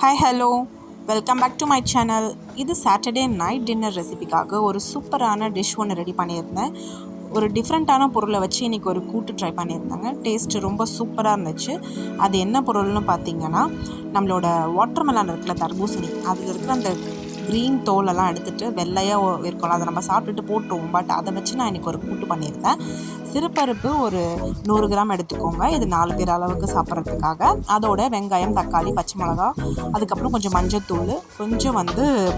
Hi hello welcome back to my channel. இது Saturday night dinner ரெசிபிக்காக ஒரு சூப்பரான டிஷ் ஒன்று ரெடி பண்ணியிருந்தேன். ஒரு டிஃப்ரெண்ட்டான பொருளை வச்சு இன்றைக்கி ஒரு கூட்டு ட்ரை பண்ணியிருந்தாங்க. டேஸ்ட்டு ரொம்ப சூப்பராக இருந்துச்சு. அது என்ன பொருள்னு பார்த்தீங்கன்னா, நம்மளோட வாட்டர்மெலன் இருக்குல்ல, தர்பூசணி, அதில் இருக்கிற அந்த க்ரீன் தோலெல்லாம் எடுத்துகிட்டு வெள்ளையாக இருக்கும்ல, அதை நம்ம சாப்பிட்டுட்டு போட்டுருவோம். பட் அதை வச்சு நான் இன்றைக்கி ஒரு கூட்டு பண்ணியிருந்தேன். சிறுபருப்பு ஒரு 100 கிராம் எடுத்துக்கோங்க. இது 4 பேர் அளவுக்கு சாப்பிட்றதுக்காக. அதோட வெங்காயம், தக்காளி, பச்சை மிளகா, அதுக்கப்புறம் கொஞ்சம் மஞ்சத்தூள், கொஞ்சம்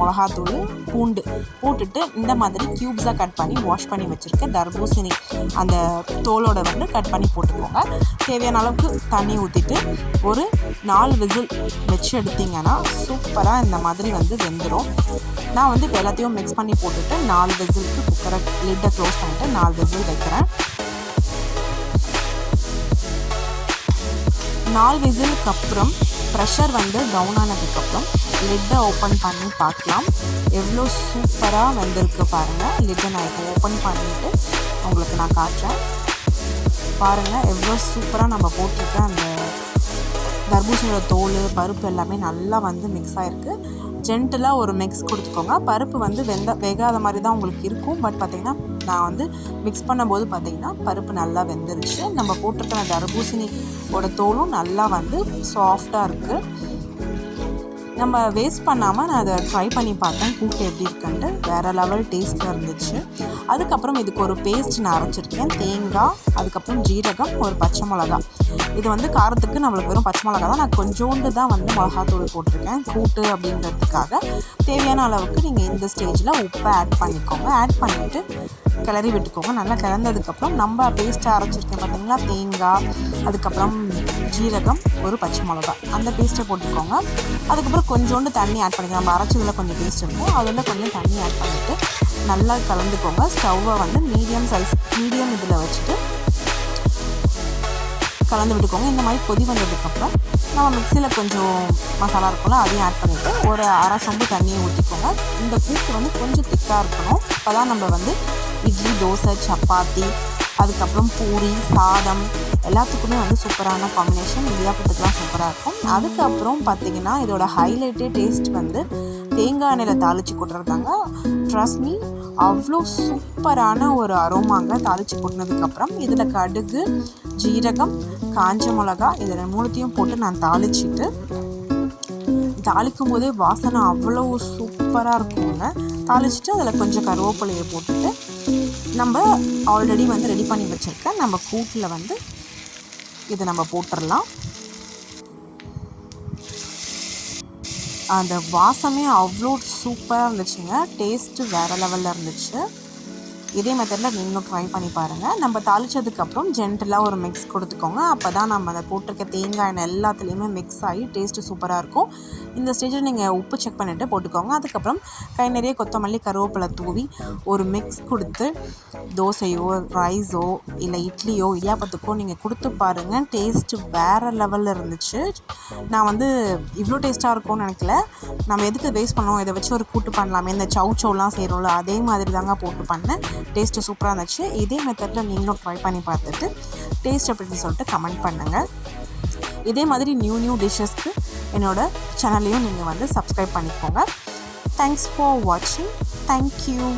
மிளகாத்தூள், பூண்டு போட்டுட்டு இந்த மாதிரி க்யூப்ஸாக கட் பண்ணி வாஷ் பண்ணி வச்சுருக்கேன். தர்பூசணி அந்த தோலோட கட் பண்ணி போட்டுக்கோங்க. தேவையான அளவுக்கு தண்ணி ஊற்றிட்டு ஒரு 4 விசில் வச்சு எடுத்திங்கன்னா சூப்பராக இந்த மாதிரி வெந்துடும். நான் இப்போ எல்லாத்தையும் மிக்ஸ் பண்ணி போட்டுட்டு 4 விசிலுக்கு குக்கரை லிட்டை க்ளோஸ் பண்ணிவிட்டு 4 விசில் வைக்கிறேன். 4 விசிலுக்கு அப்புறம் ப்ரெஷர் டவுன் ஆனதுக்கப்புறம் லிட்டை ஓப்பன் பண்ணி பார்க்கலாம். எவ்வளோ சூப்பராக வெந்திருக்கு பாருங்கள். லிட்டை நான் இப்போ ஓப்பன் பண்ணிவிட்டு உங்களுக்கு நான் காட்டுறேன். பாருங்கள் எவ்வளோ சூப்பராக நம்ம போட்டிருக்க அந்த தர்பூசணியோட தோல், பருப்பு எல்லாமே நல்லா மிக்ஸ் ஆகிருக்கு. ஜென்டலாக ஒரு மிக்ஸ் கொடுத்துக்கோங்க. பருப்பு வேகாத மாதிரி தான் உங்களுக்கு இருக்கும். பட் பார்த்திங்கன்னா நான் மிக்ஸ் பண்ணும்போது பார்த்திங்கன்னா பருப்பு நல்லா வெந்துருச்சு. நம்ம போட்டிருக்கிற தர்பூசணியோட தோலும் நல்லா சாஃப்டாக இருக்குது. நம்ம வேஸ்ட் பண்ணாமல் நான் அதை ட்ரை பண்ணி பார்த்தேன். கூட்டு எப்படி இருக்குன்ட்டு வேறு லெவல் டேஸ்ட்டில் இருந்துச்சு. அதுக்கப்புறம் இதுக்கு ஒரு பேஸ்ட் நான் அரைச்சிருக்கேன். தேங்காய், அதுக்கப்புறம் ஜீரகம், ஒரு பச்சை மிளகா. இது காரத்துக்கு நம்மளுக்கு வெறும் பச்சை மிளகா தான். நான் கொஞ்சோண்டு தான் மிளகாத்தூள் போட்டிருக்கேன் கூட்டு அப்படின்றதுக்காக. தேவையான அளவுக்கு நீங்கள் இந்த ஸ்டேஜில் உப்பை ஆட் பண்ணிக்கோங்க. ஆட் பண்ணிவிட்டு கிளறி விட்டுக்கோங்க. நல்லா கிளந்ததுக்கப்புறம் நம்ம பேஸ்ட்டை அரைச்சிருக்கேன் பார்த்திங்களா, தேங்காய், அதுக்கப்புறம் ஜீரகம், ஒரு பச்சை மிளகா, அந்த பேஸ்ட்டை போட்டுக்கோங்க. அதுக்கப்புறம் கொஞ்சோண்டு தண்ணி ஆட் பண்ணிக்கலாம். நம்ம அரைச்சதில் கொஞ்சம் பேஸ்ட் இருக்கும், அதில் கொஞ்சம் தண்ணி ஆட் பண்ணிவிட்டு நல்லா கலந்துக்கோங்க. ஸ்டவ்வை மீடியம் இதில் வச்சுட்டு கலந்து விட்டுக்கோங்க. இந்த மாதிரி கொதி வந்ததுக்கப்புறம் நம்ம மிக்சியில் கொஞ்சம் மசாலா இருக்கும்ல, அதையும் ஆட் பண்ணிவிட்டு ஒரு அரை சொம்பு தண்ணியை ஊற்றிக்கோங்க. இந்த கூட்டு கொஞ்சம் திக்காக இருக்கணும். அப்போ தான் நம்ம இட்லி, தோசை, சப்பாத்தி, அதுக்கப்புறம் பூரி, சாதம் எல்லாத்துக்குமே சூப்பரான காம்பினேஷன். இடியாப்பத்துக்குலாம் சூப்பராக இருக்கும். அதுக்கப்புறம் பார்த்திங்கன்னா இதோட ஹைலைட்டே டேஸ்ட் தேங்காய் எண்ணெயில் தாளித்து கொட்டுறதாங்க. ட்ரஸ்ட் மீ, அவ்வளோ சூப்பரான ஒரு அரோமாங்க. தாளித்து கொட்டினதுக்கப்புறம் இதில் கடுகு, ஜீரகம், காஞ்ச மிளகா, இதில் 3த்தையும் போட்டு நான் தாளிச்சிட்டு தாளிக்கும் போதே வாசனை அவ்வளோ சூப்பராக இருக்குங்க. தாளிச்சிட்டு அதில் கொஞ்சம் கருவேப்பிலையை போட்டுட்டு நம்ம ஆல்ரெடி ரெடி பண்ணி வச்சுருக்க நம்ம கூட்டில் இதை நம்ம போட்டுடலாம். அந்த வாசமே அவ்வளோ சூப்பராக இருந்துச்சுங்க. டேஸ்ட்டு வேறு லெவலில் இருந்துச்சு. இதே மெத்தடில் நீங்களும் ட்ரை பண்ணி பாருங்கள். நம்ம தாளித்ததுக்கப்புறம் ஜென்டலாக ஒரு மிக்ஸ் கொடுத்துக்கோங்க. அப்போ தான் நம்ம அதை போட்டிருக்க தேங்காய் எண்ணெய் எல்லாத்துலேயுமே மிக்ஸ் ஆகி டேஸ்ட்டு சூப்பராக இருக்கும். இந்த ஸ்டேஜில் நீங்கள் உப்பு செக் பண்ணிவிட்டு போட்டுக்கோங்க. அதுக்கப்புறம் கை நிறைய கொத்தமல்லி, கருவேப்பிலை தூவி ஒரு மிக்ஸ் கொடுத்து தோசையோ, ரைஸோ, இல்லை இட்லியோ, இடியாப்பத்துக்கோ நீங்கள் கொடுத்து பாருங்கள். டேஸ்ட்டு வேறு லெவலில் இருந்துச்சு. நான் இவ்வளோ டேஸ்ட்டாக இருக்கும்னு நினைக்கல. நம்ம எதுக்கு வேஸ்ட் பண்ணோம், இதை வச்சு ஒரு கூட்டு பண்ணலாமே, இந்த சவுச்சோலாம் செய்கிறோம்ல, அதே மாதிரி தாங்க போட்டு பண்ணேன். டேஸ்ட்டு சூப்பராக இருந்துச்சு. இதே மெத்தடில் நீங்களும் ட்ரை பண்ணி பார்த்துட்டு டேஸ்ட் அப்படின்னு சொல்லிட்டு கமெண்ட் பண்ணுங்கள். இதே மாதிரி நியூ டிஷ்ஷஸ்க்கு என்னோடய சேனலையும் நீங்கள் சப்ஸ்கிரைப் பண்ணிக்கோங்க. தேங்க்ஸ் ஃபார் வாட்சிங். தேங்க்யூ.